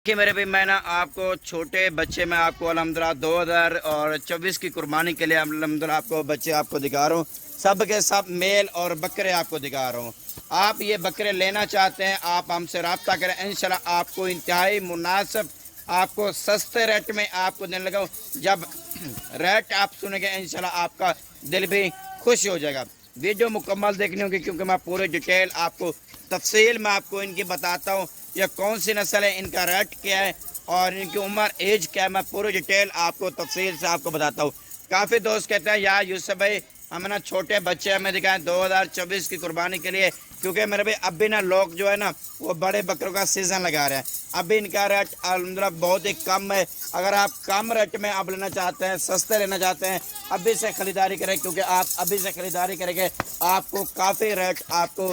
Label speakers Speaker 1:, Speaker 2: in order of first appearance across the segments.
Speaker 1: बाकी मेरे भी मैं ना आपको छोटे बच्चे में आपको अल्हम्दुलिल्लाह 2024 की कुर्बानी के लिए अल्हम्दुलिल्लाह आपको बच्चे आपको दिखा रहा हूँ। सब के सब मेल और बकरे आपको दिखा रहा हूँ। आप ये बकरे लेना चाहते हैं आप हमसे रब्ता करें, इंशाल्लाह आपको इंतहाई मुनासिब आपको सस्ते रेट में आपको देने लगा। जब रेट आप सुनेंगे इंशाल्लाह आपका दिल भी खुश हो जाएगा। वीडियो मुकम्मल देखनी होगी क्योंकि मैं पूरी डिटेल आपको तफसील में आपको इनकी बताता हूँ। यह कौन सी नस्ल है, इनका रेट क्या है और इनकी उम्र एज क्या है, मैं पूरी डिटेल आपको तफसील से आपको बताता हूँ। काफ़ी दोस्त कहते हैं यार यूसुफ भाई हमें ना छोटे बच्चे हमें दिखाएं 2024 की कुर्बानी के लिए, क्योंकि मेरे भाई अभी ना लोग जो है ना वो बड़े बकरों का सीज़न लगा रहे हैं। अभी इनका रेट अल्हम्दुलिल्लाह बहुत ही कम है। अगर आप कम रेट में आप लेना चाहते हैं, सस्ते लेना चाहते हैं, अभी से ख़रीदारी करें, क्योंकि आप अभी से ख़रीदारी करेंगे आपको काफ़ी रेट आपको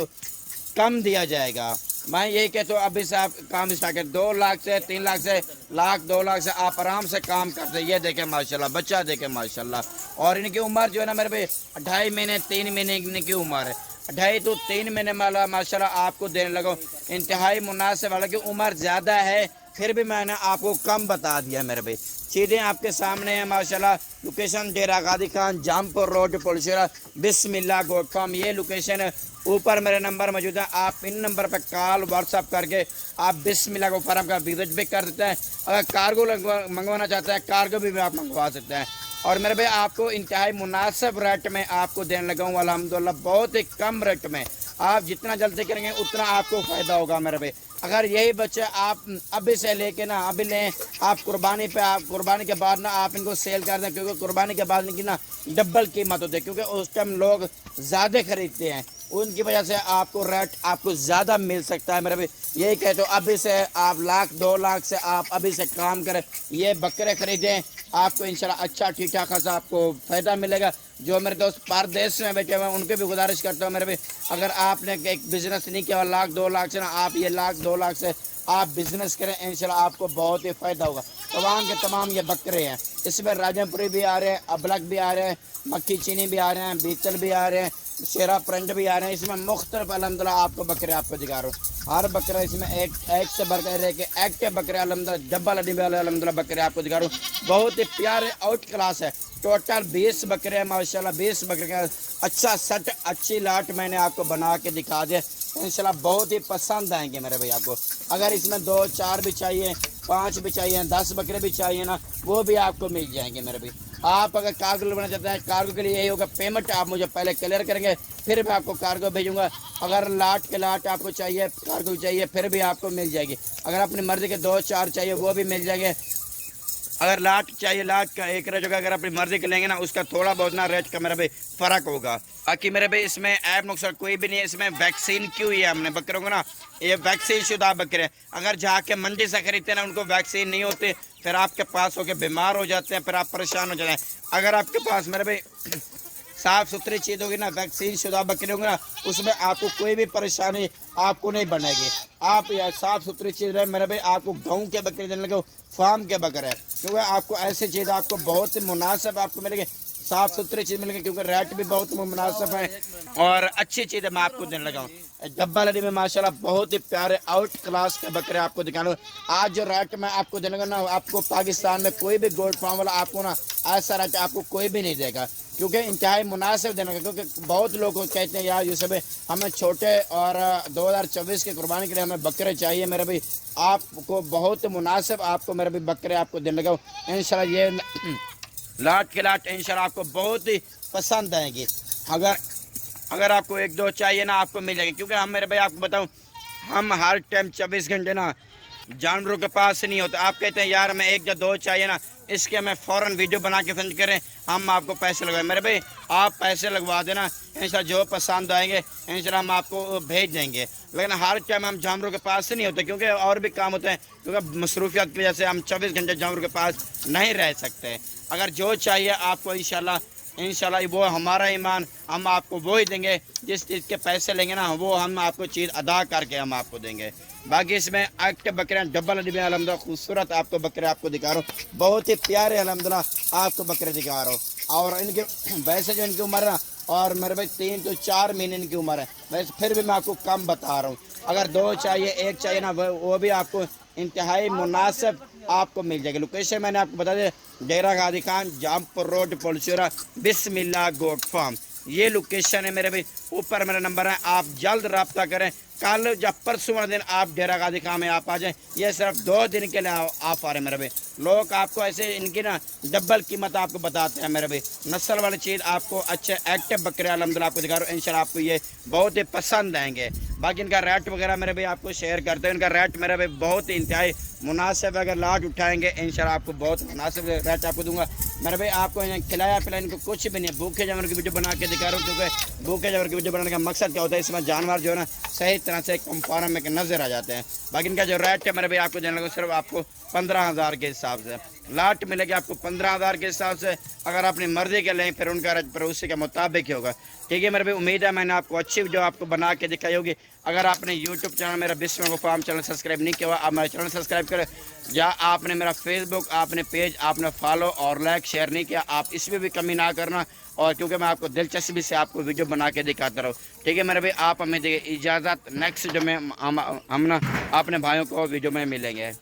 Speaker 1: कम दिया जाएगा। मैं यही कहता हूँ अभी से आप काम स्टार्ट करें। 2 लाख से 3 लाख से लाख 2 लाख से आप आराम से काम करते हैं। ये देखें माशाल्लाह, बच्चा देखें माशाल्लाह। और इनकी उम्र जो है ना मेरे भाई 2.5 महीने 3 महीने इनकी उम्र है। 2.5 to 3 महीने वाला माशाल्लाह आपको देने लगा। इंतहाई मुनासिब वाला की उम्र ज़्यादा है फिर भी मैंने आपको कम बता दिया मेरे भाई। चीज़ें आपके सामने हैं माशाल्लाह। लोकेशन डेरा गादी खान जामपुर रोड पुलशरा बिस्मिल्लाह गोट फार्म, ये लोकेशन है। ऊपर मेरे नंबर मौजूद है, आप इन नंबर पर कॉल व्हाट्सअप करके आप बिस्मिल्लाह गोट फार्म का विजिट भी कर सकते हैं। अगर कार्गो मंगवाना चाहते हैं कार्गो भी आप मंगवा सकते हैं। और मेरे भाई आपको इंतहाई मुनासिब रेट में आपको देने लगा हूँ अल्हम्दुलिल्लाह, बहुत ही कम रेट में। आप जितना जल्दी करेंगे उतना आपको फ़ायदा होगा मेरे भाई। अगर यही बच्चे आप अभी से लेके ना अभी लें, आप कुर्बानी पे आप कुर्बानी के बाद ना आप इनको सेल कर दें, क्योंकि कुर्बानी के बाद इनकी ना डबल कीमत होती है, क्योंकि उस टाइम लोग ज़्यादा खरीदते हैं, उनकी वजह से आपको रेट आपको ज़्यादा मिल सकता है मेरे भाई। यही कहते हो अभी से आप लाख 2 लाख से आप अभी से काम करें, ये बकरे खरीदें, आपको इंशाल्लाह अच्छा ठीक ठाक खासा आपको फ़ायदा मिलेगा। जो मेरे दोस्त परदेश में बैठे हुए हैं उनके भी गुजारिश करता हूँ मेरे भाई, अगर आपने एक बिज़नेस नहीं किया लाख 2 लाख से ना आप ये लाख 2 लाख से आप बिज़नेस करें, इंशाल्लाह आपको बहुत ही फ़ायदा होगा। तमाम के तमाम ये बकरे हैं, इसमें राजमपुरी भी आ रहे हैं, अबलक भी आ रहे हैं, मक्खी चीनी भी आ रहे हैं, बीतल भी आ रहे हैं, शेरा प्रिंट भी आ रहे हैं। इसमें मुख्तलिफ अल्हम्दुलिल्लाह आपको बकरे आपको दिखा रहा हूँ। हर बकरा इसमें एक से बढ़कर एक एक्टिव बकरे अल्हम्दुलिल्लाह डब्बा लड़ी वाले अल्हम्दुलिल्लाह बकरे आपको दिखा रहा हूँ। बहुत ही प्यारे आउट क्लास है। टोटल 20 बकरे हैं माशाल्लाह, 20 बकरे का अच्छा सेट अच्छी लाट मैंने आपको बना के दिखा दिया। इंशाल्लाह बहुत ही पसंद आएंगे मेरे भाई आपको। अगर इसमें 2 4 भी चाहिए, 5 भी चाहिए, 10 बकरे भी चाहिए ना, वो भी आपको मिल जाएंगे मेरे भाई। आप अगर कार्गो लेना चाहते हैं कार्गो के लिए यही होगा, पेमेंट आप मुझे पहले क्लियर करेंगे फिर मैं आपको कार्गो भेजूंगा। अगर लाट के लाट आपको चाहिए कार्गो चाहिए फिर भी आपको मिल जाएगी। अगर अपनी मर्ज़ी के 2 4 चाहिए वो भी मिल जाएंगे। अगर लाट चाहिए लाट का एक रेट होगा, अगर अपनी मर्जी के लेंगे ना उसका थोड़ा बहुत ना रेट का मेरा भाई फ़र्क होगा। बाकी मेरे भाई इसमें ऐप नुकसान कोई भी नहीं है। इसमें वैक्सीन क्यों है हमने बकरों को ना, ये वैक्सीन शुदा बकरे। अगर जाके मंडी से खरीदते हैं ना उनको वैक्सीन नहीं होते, फिर आपके पास होकर बीमार हो जाते हैं, फिर आप परेशान हो जाते हैं। अगर आपके पास मेरे भाई साफ़ सुथरी चीज़ होगी ना, वैक्सीन शुदा बकरे होंगे ना, उसमें आपको कोई भी परेशानी आपको नहीं बनेगी। आप यार साफ़ सुथरी चीज़ रहे मेरे भाई, आपको गाँव के बकरे देने लगे फार्म के बकरे हैं, क्योंकि आपको ऐसी चीज़ आपको बहुत ही मुनासिब आपको मिलेगी, साफ़ सुथरी चीज़ मिलेगी, क्योंकि रेट भी बहुत मुनासिब है और अच्छी चीज़ मैं आपको देने लगा हूँ। डब्बा लड़ी में माशाल्लाह बहुत ही प्यारे आउट क्लास के बकरे आपको दिखाना। आज जो रेट मैं आपको देने लगा ना, आपको पाकिस्तान में कोई भी गोल्ड फार्म वाला आपको ना ऐसा रेट आपको कोई भी नहीं देगा, क्योंकि इंतहाई मुनासिब देने का। क्योंकि बहुत लोग कहते हैं यार यूसुफ भाई हमें छोटे और 2024 की कुर्बानी के लिए हमें बकरे चाहिए मेरे भाई, आपको बहुत मुनासिब आपको मेरे भाई बकरे आपको देने लगा हूँ। इंशाल्लाह ये लाट के लाट इंशाल्लाह आपको बहुत ही पसंद आएंगे। अगर आपको 1 2 चाहिए ना आपको मिल जाएगी, क्योंकि हम मेरे भाई आपको बताऊं हम हर टाइम 24 घंटे ना जानवरों के पास नहीं होते। आप कहते हैं यार हमें 1 या 2 चाहिए ना, इसके हमें फ़ौरन वीडियो बना के सेंड करें, हम आपको पैसे लगवाएं। मेरे भाई आप पैसे लगवा देना, इंशाल्लाह जो पसंद आएंगे इंशाल्लाह हम आपको भेज देंगे। लेकिन हर टाइम हम जानवरों के पास नहीं होते, क्योंकि और भी काम होते हैं, क्योंकि मसरूफियत की वजह से हम 24 घंटे जानवरों के पास नहीं रह सकते। अगर जो चाहिए आपको इंशाल्लाह वो हमारा ईमान, हम आपको वो ही देंगे जिस चीज़ के पैसे लेंगे ना वो हम आपको चीज़ अदा करके हम आपको देंगे। बाकी इसमें एक्टिव बकरे डबल में अल्हम्दुलिल्लाह खूबसूरत आपको बकरे आपको दिखा रहा हूँ, बहुत ही प्यारे अल्हम्दुलिल्लाह आपको बकरे दिखा रहा हूँ। और इनके वैसे जो इनकी उम्र है और मेरे भाई 3 to 4 महीने इनकी उम्र है, वैसे फिर भी मैं आपको कम बता रहा हूँ। अगर 2 चाहिए 1 चाहिए ना वो भी आपको इंतहाई मुनासिब आपको मिल जाएगी। लोकेशन मैंने आपको बता दिया, डेरा गाजी खान, जामपुर रोड, पुलचूरा, बिस्मिल्लाह गोट फार्म, ये लोकेशन है मेरे भाई। ऊपर मेरा नंबर है, आप जल्द रब्ता करें। कल या परसों वाले दिन आप डेरा गाजी खान में आप आ जाएं। ये सिर्फ 2 दिन के लिए आप आ रहे हैं मेरे भाई। लोग आपको ऐसे इनकी ना डबल कीमत आपको बताते हैं मेरे भाई। नस्ल वाली चीज़ आपको अच्छे एक्टिव बकरे अल्हम्दुलिल्लाह आपको दिखा रहा हूँ, इंशाल्लाह आपको ये बहुत ही पसंद आएंगे। बाकी इनका रेट वगैरह मेरे भाई आपको शेयर करते हैं। इनका रेट मेरे भाई बहुत ही इंतहाई मुनासिब, अगर लाट उठाएंगे इंशाल्लाह आपको बहुत मुनासिब रेट आपको दूंगा मेरे भाई। आपको खिलाया पिलाया इनको कुछ भी नहीं है। भूखे जानवर की वीडियो बना के दिखा रहा हूँ, क्योंकि भूखे जानवर की वीडियो बनाने का मकसद क्या होता है, इसमें जानवर जो है ना सही तरह से कम फार्म में नज़र आ जाते हैं। बाकी इनका जो रेट है मेरे भाई आपको देने लगा सिर्फ आपको 15,000 के हिसाब से लाट मिलेगी आपको 15,000 के हिसाब से। अगर अपनी मर्जी के लें फिर उनका रेट पर उसी के मुताबिक ही होगा। ठीक है मेरे भाई, उम्मीद है मैंने आपको अच्छी जो आपको बना के दिखाई होगी। अगर आपने यूट्यूब चैनल मेरा बिस्मिल्लाह फार्म चैनल सब्सक्राइब नहीं किया हुआ, आप मेरा चैनल सब्सक्राइब करें। या आपने मेरा फेसबुक आपने पेज आपने फॉलो और लाइक शेयर नहीं किया, आप इसमें भी कमी ना करना। और क्योंकि मैं आपको दिलचस्पी से आपको वीडियो बना के दिखाता रहूँ। ठीक है मेरे भाई, आप हमें देखिए इजाज़त। नेक्स्ट जो में हम ना अपने भाइयों को वीडियो में मिलेंगे।